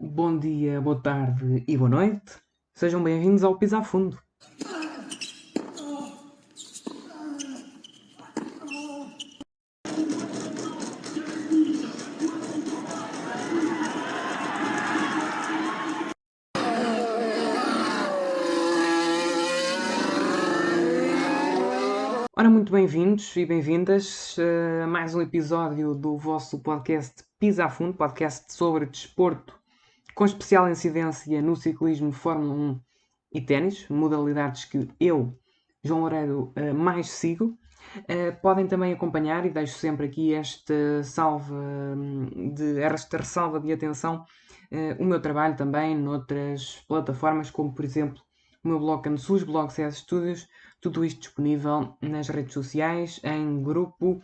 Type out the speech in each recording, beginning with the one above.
Bom dia, boa tarde e boa noite. Sejam bem-vindos ao Pisa a Fundo. Ora, muito bem-vindos e bem-vindas a mais um episódio do vosso podcast Pisa a Fundo, podcast sobre desporto, com especial incidência no ciclismo, Fórmula 1 e ténis, modalidades que eu, João Loureiro, mais sigo. Podem também acompanhar, e deixo sempre aqui esta ressalva de atenção, o meu trabalho também noutras plataformas, como por exemplo o meu blog Cansus, blog CS Studios, tudo isto disponível nas redes sociais, em grupo,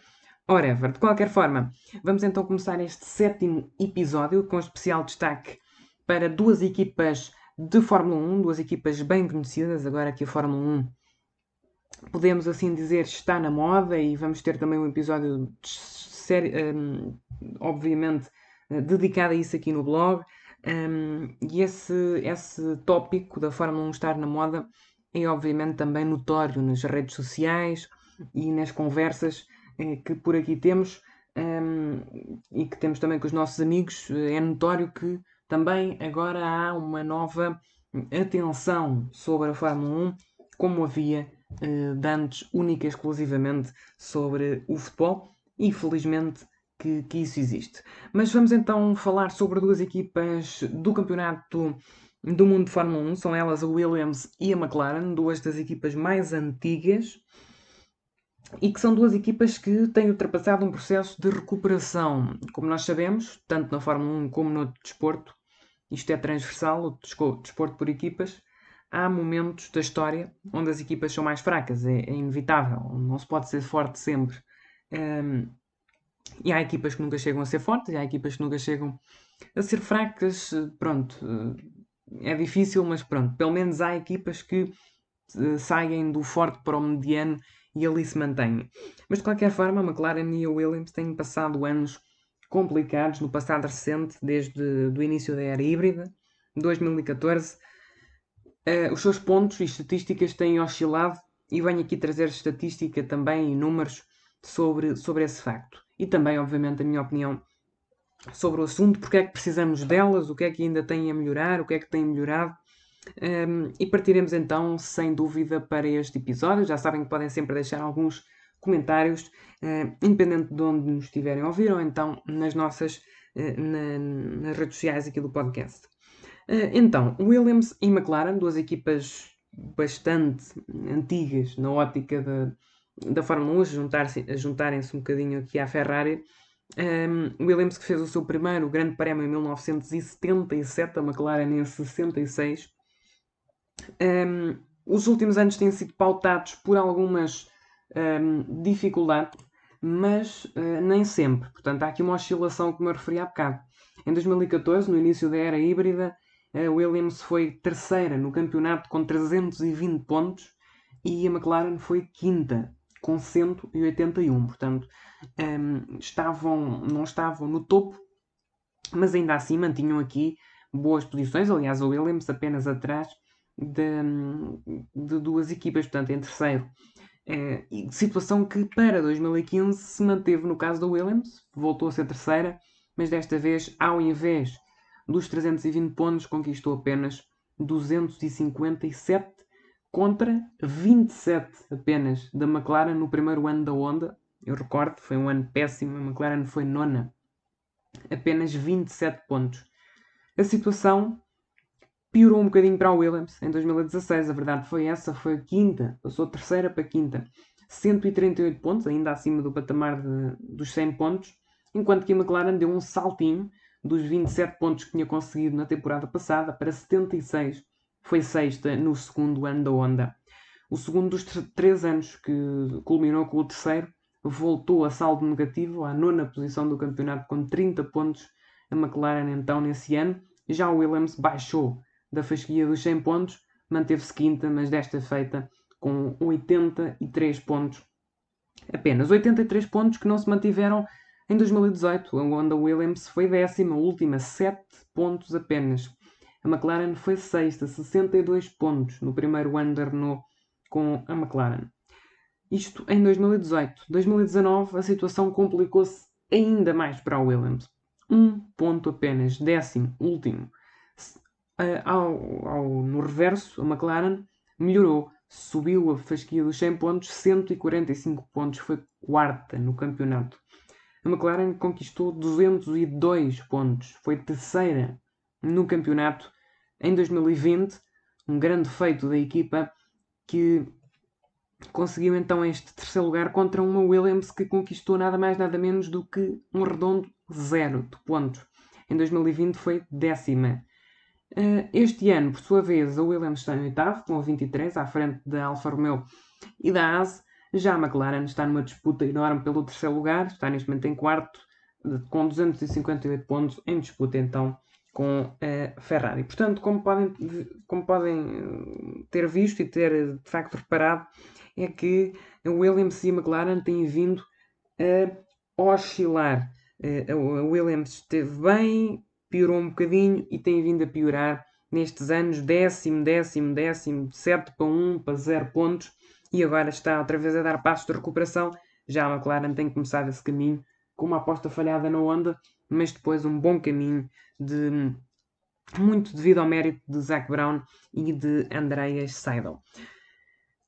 whatever. De qualquer forma, vamos então começar este 7º episódio com especial destaque para duas equipas de Fórmula 1, duas equipas bem conhecidas, agora que a Fórmula 1 podemos assim dizer, está na moda e vamos ter também um episódio obviamente dedicado a isso aqui no blog. E esse tópico da Fórmula 1 estar na moda é obviamente também notório nas redes sociais e nas conversas que por aqui temos e que temos também com os nossos amigos. É notório que também agora há uma nova atenção sobre a Fórmula 1, como havia de antes única e exclusivamente sobre o futebol, e felizmente que isso existe. Mas vamos então falar sobre duas equipas do campeonato do mundo de Fórmula 1, são elas a Williams e a McLaren, duas das equipas mais antigas, e que são duas equipas que têm ultrapassado um processo de recuperação. Como nós sabemos, tanto na Fórmula 1 como no outro desporto, isto é transversal, o desporto por equipas, há momentos da história onde as equipas são mais fracas, é inevitável, não se pode ser forte sempre. E há equipas que nunca chegam a ser fortes, e há equipas que nunca chegam a ser fracas. Pronto, é difícil, mas pronto, pelo menos há equipas que saem do forte para o mediano e ali se mantêm. Mas de qualquer forma, a McLaren e a Williams têm passado anos complicados no passado recente, desde o início da era híbrida, 2014. Os seus pontos e estatísticas têm oscilado e venho aqui trazer estatística também e números sobre esse facto. E também, obviamente, a minha opinião sobre o assunto, porque é que precisamos delas, o que é que ainda tem a melhorar, o que é que tem melhorado. E partiremos então, sem dúvida, para este episódio. Já sabem que podem sempre deixar alguns comentários, independente de onde nos estiverem a ouvir, ou então nas redes sociais aqui do podcast. Então, Williams e McLaren, duas equipas bastante antigas na ótica da Fórmula 1, a juntarem-se um bocadinho aqui à Ferrari. Williams que fez o seu primeiro grande prémio em 1977, a McLaren em 66. Os últimos anos têm sido pautados por algumas dificuldades, mas nem sempre. Portanto, há aqui uma oscilação, como eu referi há bocado. Em 2014, no início da era híbrida, a Williams foi terceira no campeonato com 320 pontos e a McLaren foi quinta com 181. Portanto, não estavam no topo, mas ainda assim mantinham aqui boas posições. Aliás, a Williams apenas atrás de duas equipas, portanto, em terceiro. Situação que para 2015 se manteve no caso da Williams, voltou a ser terceira, mas desta vez, ao invés dos 320 pontos, conquistou apenas 257 contra 27 apenas da McLaren no primeiro ano da Honda. Eu recordo, foi um ano péssimo, a McLaren foi nona, apenas 27 pontos. A situação piorou um bocadinho para a Williams em 2016, a verdade foi essa, foi a quinta, passou terceira para quinta. 138 pontos, ainda acima do patamar dos 100 pontos, enquanto que a McLaren deu um saltinho dos 27 pontos que tinha conseguido na temporada passada para 76. Foi sexta no segundo ano da Honda. O segundo dos 3 anos, que culminou com o terceiro, voltou a saldo negativo, à nona posição do campeonato com 30 pontos. A McLaren então nesse ano. Já o Williams baixou da fasquia dos 100 pontos, manteve-se quinta, mas desta feita com 83 pontos. Apenas 83 pontos que não se mantiveram Em 2018, a Honda Williams foi 10ª, última, 7 pontos apenas. A McLaren foi 6ª, 62 pontos no primeiro ano da Renault com a McLaren. Isto em 2018. 2019 a situação complicou-se ainda mais para a Williams. 1 ponto apenas, 10º, último. No reverso, a McLaren melhorou, subiu a fasquia dos 100 pontos, 145 pontos, foi quarta no campeonato. A McLaren conquistou 202 pontos, foi terceira no campeonato em 2020, um grande feito da equipa que conseguiu então este terceiro lugar contra uma Williams que conquistou nada mais nada menos do que um redondo 0 de pontos. Em 2020 foi 10ª. Este ano, por sua vez, a Williams está em oitavo, com 23, à frente da Alfa Romeo e da Haas. Já a McLaren está numa disputa enorme pelo terceiro lugar, está neste momento em quarto, com 258 pontos, em disputa então com a Ferrari. Portanto, como podem ter visto e ter de facto reparado, é que a Williams e a McLaren têm vindo a oscilar. A Williams esteve bem, piorou um bocadinho e tem vindo a piorar nestes anos, 10º, 7 para 1, para 0 pontos, e agora está outra vez a dar passos de recuperação. Já a McLaren tem começado esse caminho com uma aposta falhada na Honda, mas depois um bom caminho muito devido ao mérito de Zac Brown e de Andreas Seidel.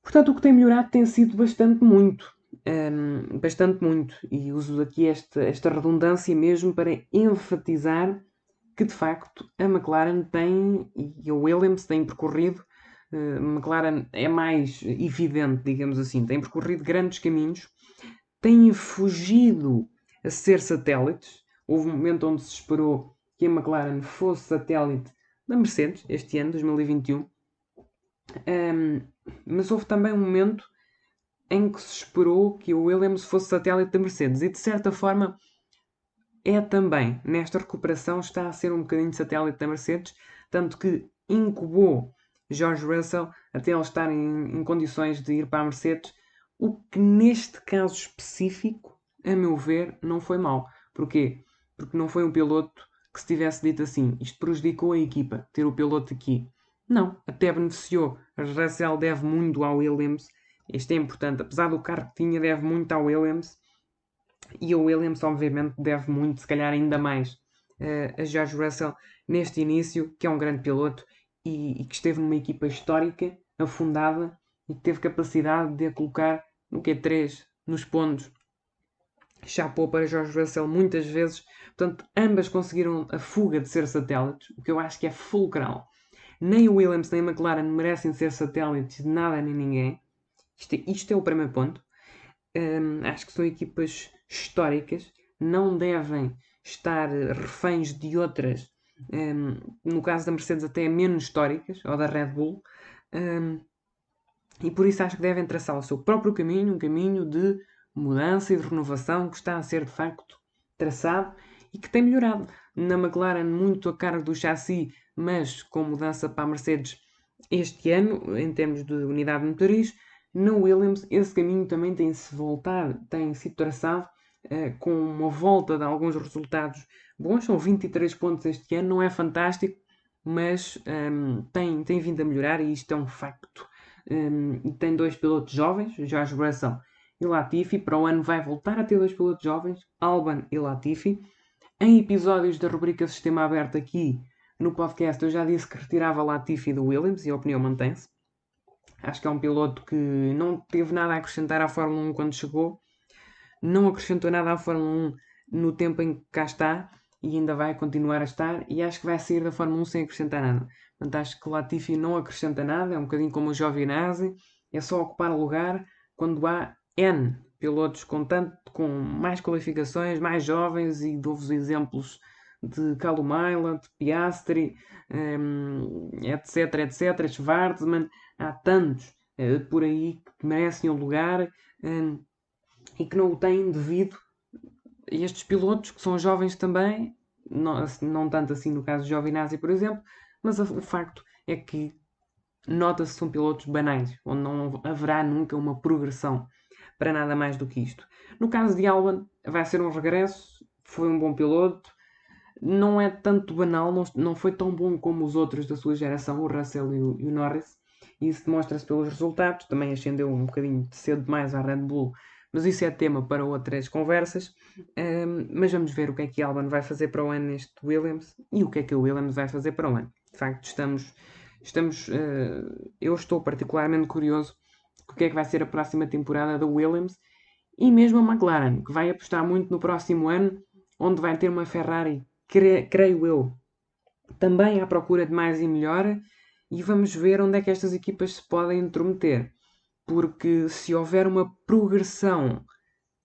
Portanto, o que tem melhorado tem sido bastante muito. E uso aqui esta redundância mesmo para enfatizar que de facto a McLaren tem, e a Williams tem percorrido, a McLaren é mais evidente, digamos assim, tem percorrido grandes caminhos, tem fugido a ser satélites. Houve um momento onde se esperou que a McLaren fosse satélite da Mercedes, este ano, 2021, mas houve também um momento em que se esperou que o Williams fosse satélite da Mercedes, e de certa forma é também, nesta recuperação, está a ser um bocadinho satélite da Mercedes, tanto que incubou George Russell até ele estar em condições de ir para a Mercedes, o que neste caso específico, a meu ver, não foi mau. Porquê? Porque não foi um piloto que se tivesse dito assim, isto prejudicou a equipa, ter o piloto aqui. Não, até beneficiou. Russell deve muito ao Williams, isto é importante, apesar do carro que tinha, deve muito ao Williams, e o Williams obviamente deve muito, se calhar ainda mais, a George Russell neste início, que é um grande piloto e que esteve numa equipa histórica, afundada, e que teve capacidade de a colocar no Q3, nos pontos. Chapou para George Russell muitas vezes. Portanto, ambas conseguiram a fuga de ser satélites, o que eu acho que é fulcral. Nem o Williams nem a McLaren merecem ser satélites de nada nem ninguém. Isto é o primeiro ponto. Acho que são equipas históricas, não devem estar reféns de outras, no caso da Mercedes até menos históricas, ou da Red Bull, e por isso acho que devem traçar o seu próprio caminho, um caminho de mudança e de renovação que está a ser de facto traçado e que tem melhorado. Na McLaren muito a cargo do chassi, mas com mudança para a Mercedes este ano, em termos de unidade motriz. No Williams, esse caminho também tem sido traçado com uma volta de alguns resultados bons. São 23 pontos este ano, não é fantástico, mas tem vindo a melhorar e isto é um facto. Tem dois pilotos jovens, George Russell e Latifi. Para o ano vai voltar a ter dois pilotos jovens, Albon e Latifi. Em episódios da rubrica Sistema Aberto aqui no podcast eu já disse que retirava Latifi do Williams e a opinião mantém-se. Acho que é um piloto que não teve nada a acrescentar à Fórmula 1 quando chegou, não acrescentou nada à Fórmula 1 no tempo em que cá está e ainda vai continuar a estar, e acho que vai sair da Fórmula 1 sem acrescentar nada. Portanto, acho que Latifi não acrescenta nada, é um bocadinho como o Giovinazzi, é só ocupar lugar quando há N pilotos com mais qualificações, mais jovens, e dou-vos exemplos de Kalumaila, de Piastri, etc, Schwarzman. Há tantos por aí que merecem um lugar e que não o têm devido a estes pilotos, que são jovens também, não tanto assim no caso de Giovinazzi, por exemplo, mas o facto é que nota-se que são pilotos banais, onde não haverá nunca uma progressão. para nada mais do que isto. No caso de Albon, vai ser um regresso, foi um bom piloto, não é tanto banal, não foi tão bom como os outros da sua geração, o Russell e o Norris, e isso demonstra-se pelos resultados, também ascendeu um bocadinho cedo demais à Red Bull, mas isso é tema para outras conversas. Mas vamos ver o que é que Albon vai fazer para o ano neste Williams e o que é que o Williams vai fazer para o ano. De facto, eu estou particularmente curioso com o que é que vai ser a próxima temporada da Williams e mesmo a McLaren, que vai apostar muito no próximo ano, onde vai ter uma Ferrari, creio eu, também à procura de mais e melhor, e vamos ver onde é que estas equipas se podem intrometer. Porque se houver uma progressão,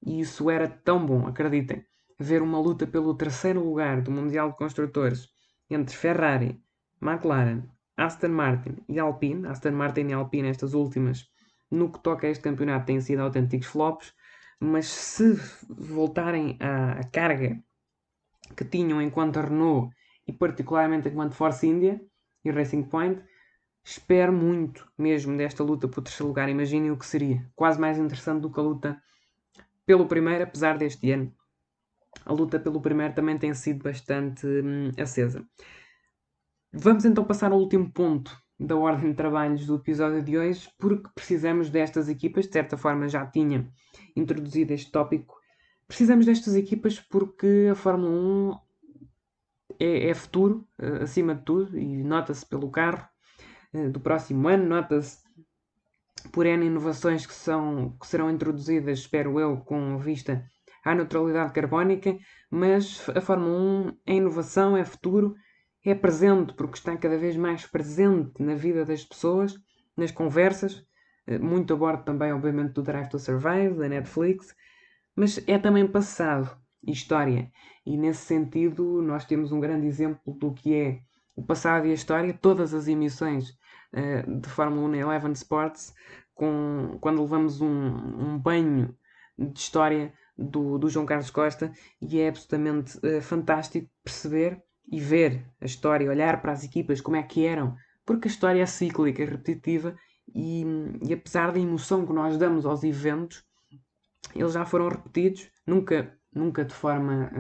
e isso era tão bom, acreditem, ver uma luta pelo terceiro lugar do Mundial de Construtores entre Ferrari, McLaren, Aston Martin e Alpine, Aston Martin e Alpine, estas últimas, no que toca a este campeonato, têm sido autênticos flops, mas se voltarem à carga que tinham enquanto Renault e particularmente enquanto Force India e Racing Point, espero muito mesmo desta luta por terceiro lugar. Imaginem o que seria. Quase mais interessante do que a luta pelo primeiro, apesar deste ano. A luta pelo primeiro também tem sido bastante acesa. Vamos então passar ao último ponto da ordem de trabalhos do episódio de hoje, porque precisamos destas equipas, de certa forma já tinha introduzido este tópico, precisamos destas equipas porque a Fórmula 1 é futuro, acima de tudo, e nota-se pelo carro do próximo ano, nota-se por N inovações que serão introduzidas, espero eu, com vista à neutralidade carbónica, mas a Fórmula 1 é inovação, é futuro, é presente, porque está cada vez mais presente na vida das pessoas, nas conversas, muito a bordo também, obviamente, do Drive to Survive, da Netflix, mas é também passado e história. E nesse sentido, nós temos um grande exemplo do que é o passado e a história, todas as emissões de Fórmula 1 na Eleven Sports, quando levamos um banho de história do João Carlos Costa, e é absolutamente fantástico perceber e ver a história, olhar para as equipas, como é que eram, porque a história é cíclica, é repetitiva, e apesar da emoção que nós damos aos eventos, eles já foram repetidos, nunca de forma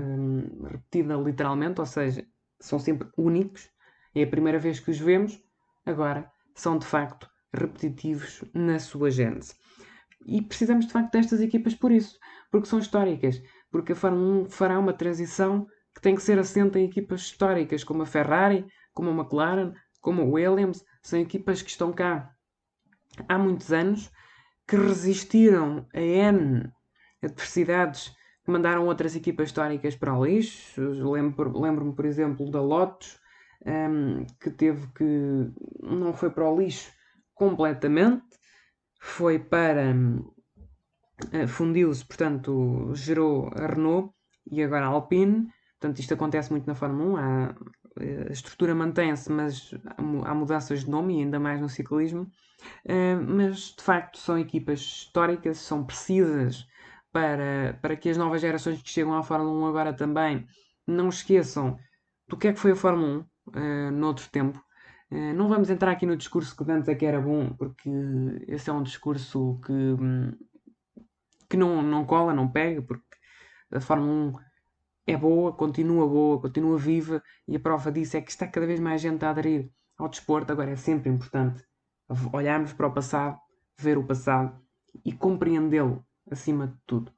repetida literalmente, ou seja, são sempre únicos, é a primeira vez que os vemos, agora são de facto repetitivos na sua gênese. E precisamos de facto destas equipas por isso, porque são históricas, porque a Fórmula 1 fará uma transição que tem que ser assente em equipas históricas, como a Ferrari, como a McLaren, como a Williams, são equipas que estão cá há muitos anos, que resistiram a N adversidades que mandaram outras equipas históricas para o lixo. Lembro-me, por exemplo, da Lotus, que teve que... não foi para o lixo completamente, foi para... fundiu-se, portanto, gerou a Renault e agora a Alpine. Portanto, isto acontece muito na Fórmula 1. A estrutura mantém-se, mas há mudanças de nome, e ainda mais no ciclismo. Mas, de facto, são equipas históricas, são precisas para que as novas gerações que chegam à Fórmula 1 agora também não esqueçam do que é que foi a Fórmula 1 noutro tempo. Não vamos entrar aqui no discurso que antes é que era bom, porque esse é um discurso que não cola, não pega, porque a Fórmula 1 é boa, continua viva, e a prova disso é que está cada vez mais gente a aderir ao desporto. Agora é sempre importante olharmos para o passado, ver o passado e compreendê-lo acima de tudo.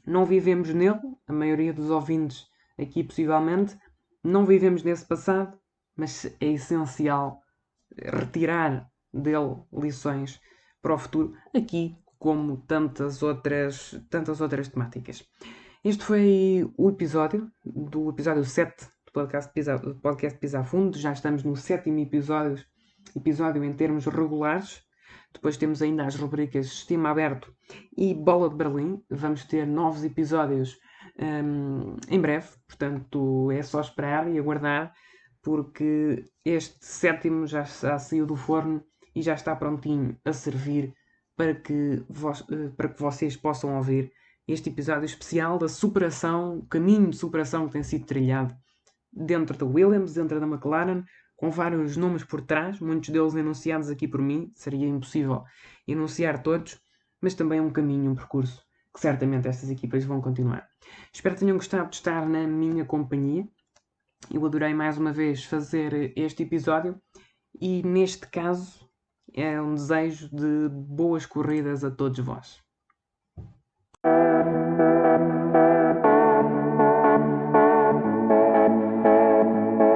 Não vivemos nele, a maioria dos ouvintes aqui possivelmente, não vivemos nesse passado, mas é essencial retirar dele lições para o futuro, aqui como tantas outras temáticas. Este foi o do episódio 7 do podcast Pisar Fundo. Já estamos no 7º episódio em termos regulares. Depois temos ainda as rubricas Sistema Aberto e Bola de Berlim. Vamos ter novos episódios em breve, portanto é só esperar e aguardar, porque este 7º já saiu do forno e já está prontinho a servir para que vocês possam ouvir este episódio especial da superação, o caminho de superação que tem sido trilhado dentro da Williams, dentro da McLaren, com vários nomes por trás, muitos deles enunciados aqui por mim, seria impossível enunciar todos, mas também um caminho, um percurso que certamente estas equipas vão continuar. Espero que tenham gostado de estar na minha companhia. Eu adorei mais uma vez fazer este episódio e, neste caso, é um desejo de boas corridas a todos vós.